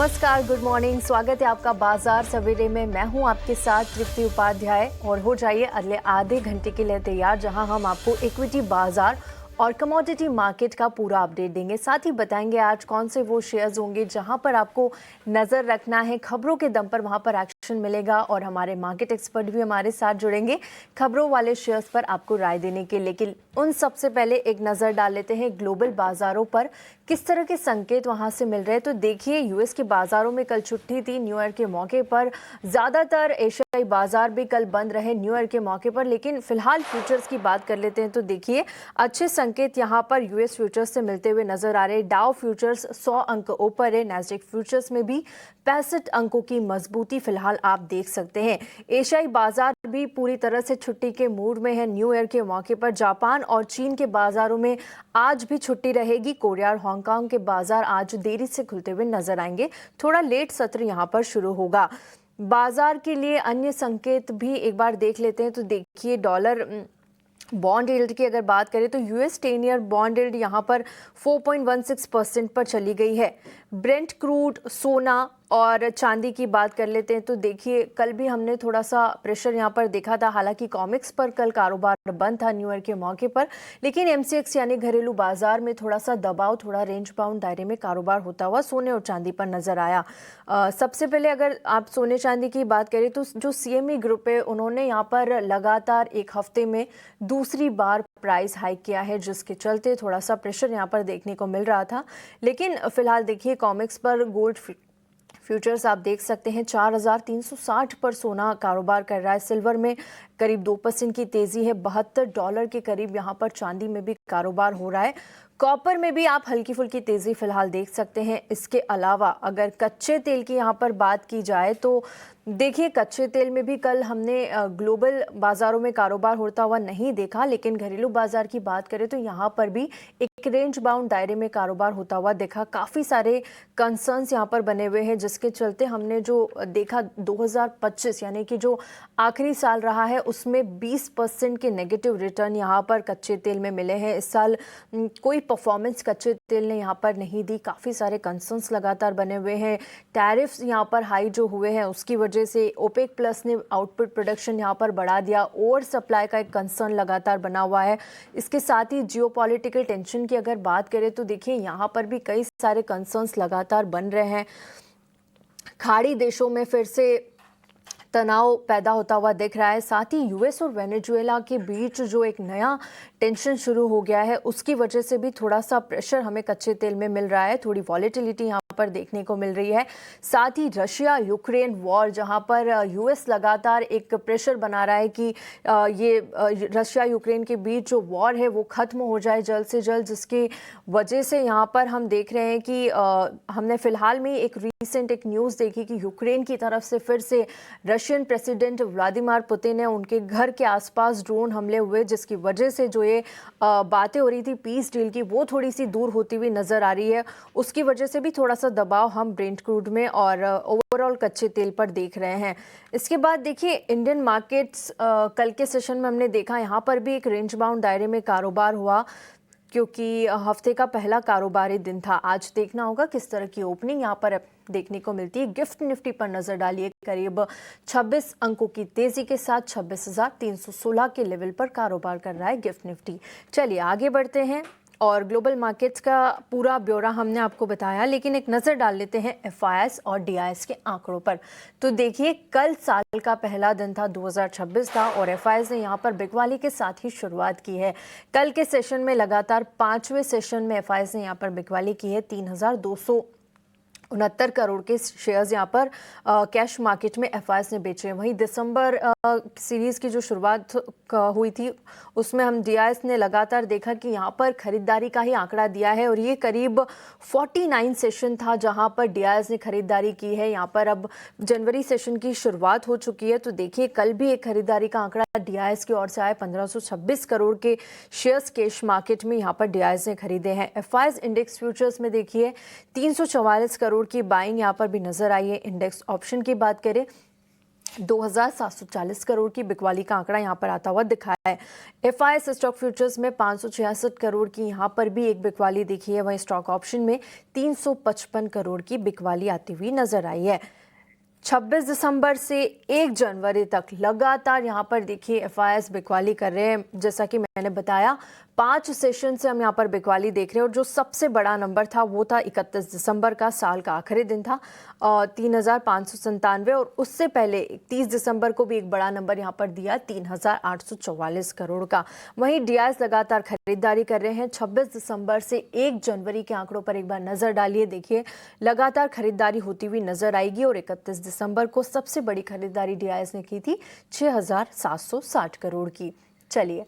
नमस्कार, good morning. स्वागत है आपका बाजार सवेरे में। मैं हूं आपके साथ तृप्ति उपाध्याय और हो जाइए अगले आधे घंटे के लिए तैयार, जहां हम आपको इक्विटी बाजार और कमोडिटी मार्केट का पूरा अपडेट देंगे। साथ ही बताएंगे आज कौन से वो शेयर्स होंगे जहां पर आपको नज़र रखना है। खबरों के दम पर वहां पर एक्शन मिलेगा और हमारे मार्केट एक्सपर्ट भी हमारे साथ जुड़ेंगे खबरों वाले शेयर्स पर आपको राय देने के। लेकिन उन सबसे पहले एक नज़र डाल लेते हैं ग्लोबल बाजारों पर, किस तरह के संकेत वहां से मिल रहे हैं। तो देखिए, यूएस के बाजारों में कल छुट्टी थी न्यू ईयर के मौके पर। ज़्यादातर एशियाई बाजार भी कल बंद रहे न्यू ईयर के मौके पर। लेकिन फिलहाल फ्यूचर्स की बात कर लेते हैं तो देखिए, अच्छे संकेत यहां पर यूएस फ्यूचर्स से मिलते हुए नजर आ रहे हैं। डाउ फ्यूचर्स 100 अंक ऊपर है, नैस्डैक फ्यूचर्स में भी 65 अंकों की मजबूती फिलहाल आप देख सकते हैं। एशियाई बाजार भी पूरी तरह से छुट्टी के मूड में है न्यू ईयर के मौके पर। जापान और चीन के बाजारों में आज भी छुट्टी रहेगी। कोरिया और हांगकांग के बाजार आज देरी से खुलते हुए नजर आएंगे। थोड़ा लेट सत्र यहां पर शुरू होगा। बाजार के लिए अन्य संकेत भी एक बार देख लेते हैं तो देखिए, डॉलर बॉन्ड यील्ड की अगर बात करें तो यूएस 10 ईयर बॉन्ड यील्ड यहां पर 4.16% पर चली गई है। ब्रेंट क्रूड, सोना और चांदी की बात कर लेते हैं तो देखिए, कल भी हमने थोड़ा सा प्रेशर यहां पर देखा था। हालांकि कॉमिक्स पर कल कारोबार बंद था न्यू ईयर के मौके पर, लेकिन एमसीएक्स यानी घरेलू बाजार में थोड़ा सा दबाव, थोड़ा रेंज बाउंड दायरे में कारोबार होता हुआ सोने और चांदी पर नजर आया। सबसे पहले अगर आप सोने चांदी की बात करें तो जो सीएमई ग्रुप है उन्होंने यहाँ पर लगातार एक हफ्ते में दूसरी बार प्राइस हाइक किया है, जिसके चलते थोड़ा सा प्रेशर यहाँ पर देखने को मिल रहा था। लेकिन फिलहाल देखिए, कॉमिक्स पर गोल्ड फ्यूचर्स आप देख सकते हैं 4360 पर सोना कारोबार कर रहा है। सिल्वर में करीब 2% की तेजी है, $72 के करीब यहाँ पर चांदी में भी कारोबार हो रहा है। कॉपर में भी आप हल्की फुल्की तेजी फिलहाल देख सकते हैं। इसके अलावा अगर कच्चे तेल की यहाँ पर बात की जाए तो देखिए, कच्चे तेल में भी कल हमने ग्लोबल बाजारों में कारोबार होता हुआ नहीं देखा, लेकिन घरेलू बाजार की बात करें तो यहाँ पर भी एक रेंज बाउंड दायरे में कारोबार होता हुआ देखा। काफ़ी सारे कंसर्न्स यहाँ पर बने हुए हैं, जिसके चलते हमने जो देखा 2025 यानी कि जो आखिरी साल रहा है उसमें 20% के नेगेटिव रिटर्न यहाँ पर कच्चे तेल में मिले हैं। इस साल कोई परफॉर्मेंस कच्चे तेल ने यहाँ पर नहीं दी। काफ़ी सारे कंसर्न्स लगातार बने हुए हैं। टैरिफ्स यहाँ पर हाई जो हुए हैं उसकी वजह से ओपेक प्लस ने आउटपुट प्रोडक्शन यहाँ पर बढ़ा दिया। ओवर सप्लाई का एक कंसर्न लगातार बना हुआ है। इसके साथ ही जियोपॉलिटिकल टेंशन की अगर बात करें तो देखिए, यहाँ पर भी कई सारे कंसर्न्स लगातार बन रहे हैं। खाड़ी देशों में फिर से तनाव पैदा होता हुआ दिख रहा है। साथ ही यूएस और वेनेजुएला के बीच जो एक नया टेंशन शुरू हो गया है उसकी वजह से भी थोड़ा सा प्रेशर हमें कच्चे तेल में मिल रहा है। थोड़ी वॉलेटिलिटी यहाँ पर देखने को मिल रही है। साथ ही रशिया यूक्रेन वॉर, जहाँ पर यूएस लगातार एक प्रेशर बना रहा है कि ये रशिया यूक्रेन के बीच जो वॉर है वो खत्म हो जाए जल्द से जल्द, जिसकी वजह से यहाँ पर हम देख रहे हैं कि हमने फिलहाल में एक रिसेंट एक न्यूज़ देखी कि यूक्रेन की तरफ से फिर से रशियन प्रेसिडेंट व्लादिमीर पुतिन ने उनके घर के आसपास ड्रोन हमले हुए, जिसकी वजह से जो ये बातें हो रही थी पीस डील की वो थोड़ी सी दूर होती हुई नजर आ रही है। उसकी वजह से भी थोड़ा सा दबाव हम ब्रेंट क्रूड में और ओवरऑल कच्चे तेल पर देख रहे हैं। इसके बाद देखिए, इंडियन मार्केट्स कल के सेशन में हमने देखा यहाँ पर भी एक रेंज बाउंड दायरे में कारोबार हुआ, क्योंकि हफ्ते का पहला कारोबारी दिन था। आज देखना होगा किस तरह की ओपनिंग यहाँ पर देखने को मिलती है। गिफ्ट निफ्टी पर नजर डालिए, करीब 26 अंकों की तेजी के साथ 26,316 के लेवल पर कारोबार कर रहा है गिफ्ट निफ्टी। चलिए आगे बढ़ते हैं और ग्लोबल मार्केट्स का पूरा ब्यौरा हमने आपको बताया, लेकिन एक नज़र डाल लेते हैं एफआईआईएस और डीआईएस के आंकड़ों पर। तो देखिए, कल साल का पहला दिन था, 2026 था और एफआईआईएस ने यहाँ पर बिकवाली के साथ ही शुरुआत की है। कल के सेशन में लगातार 5वें सेशन में एफआईआईएस ने यहाँ पर बिकवाली की है। 3,269 करोड़ के शेयर्स यहाँ पर कैश मार्केट में एफआईआईएस ने बेचे हैं। वहीं दिसंबर सीरीज की जो शुरुआत हुई थी उसमें हम डीआईएस ने लगातार देखा कि यहाँ पर खरीदारी का ही आंकड़ा दिया है और ये करीब 49 सेशन था जहाँ पर डीआईएस ने खरीदारी की है। यहाँ पर अब जनवरी सेशन की शुरुआत हो चुकी है, तो देखिए कल भी एक खरीदारी का आंकड़ा डीआईएस की ओर से आया। 1526 करोड़ के शेयर्स कैश मार्केट में यहाँ पर डीआईएस ने खरीदे हैं। एफआईआईएस इंडेक्स फ्यूचर्स में देखिए 344 करोड़ की बाइंग यहाँ पर भी नजर आई है। इंडेक्स ऑप्शन की बात करें 2,740 करोड़ की बिकवाली का आंकड़ा यहाँ पर आता हुआ दिखा है। एफआईएस स्टॉक फ्यूचर्स में 566 करोड़ की यहाँ पर भी एक बिकवाली दिखी है। वहीं स्टॉक ऑप्शन में 355 करोड़ की बिकवाली आती हुई नजर आई है। 26 दिसंबर से 1 जनवरी तक लगातार यहाँ पर देखिए एफआईएस बिकवाली कर रहे हैं। जैसा कि मैंने बताया 5 सेशन से हम यहाँ पर बिकवाली देख रहे हैं और जो सबसे बड़ा नंबर था वो था 31 दिसंबर का, साल का आखिरी दिन था, और 3,597, और उससे पहले 30 दिसंबर को भी एक बड़ा नंबर यहाँ पर दिया 3,844 करोड़ का। वहीं डीआईएस लगातार खरीदारी कर रहे हैं। 26 दिसंबर से 1 जनवरी के आंकड़ों पर एक बार नजर डालिए, देखिए लगातार खरीदारी होती हुई नजर आएगी। और 31 दिसंबर को सबसे बड़ी खरीदारी डीआईएस ने की थी 6,760 करोड़ की। चलिए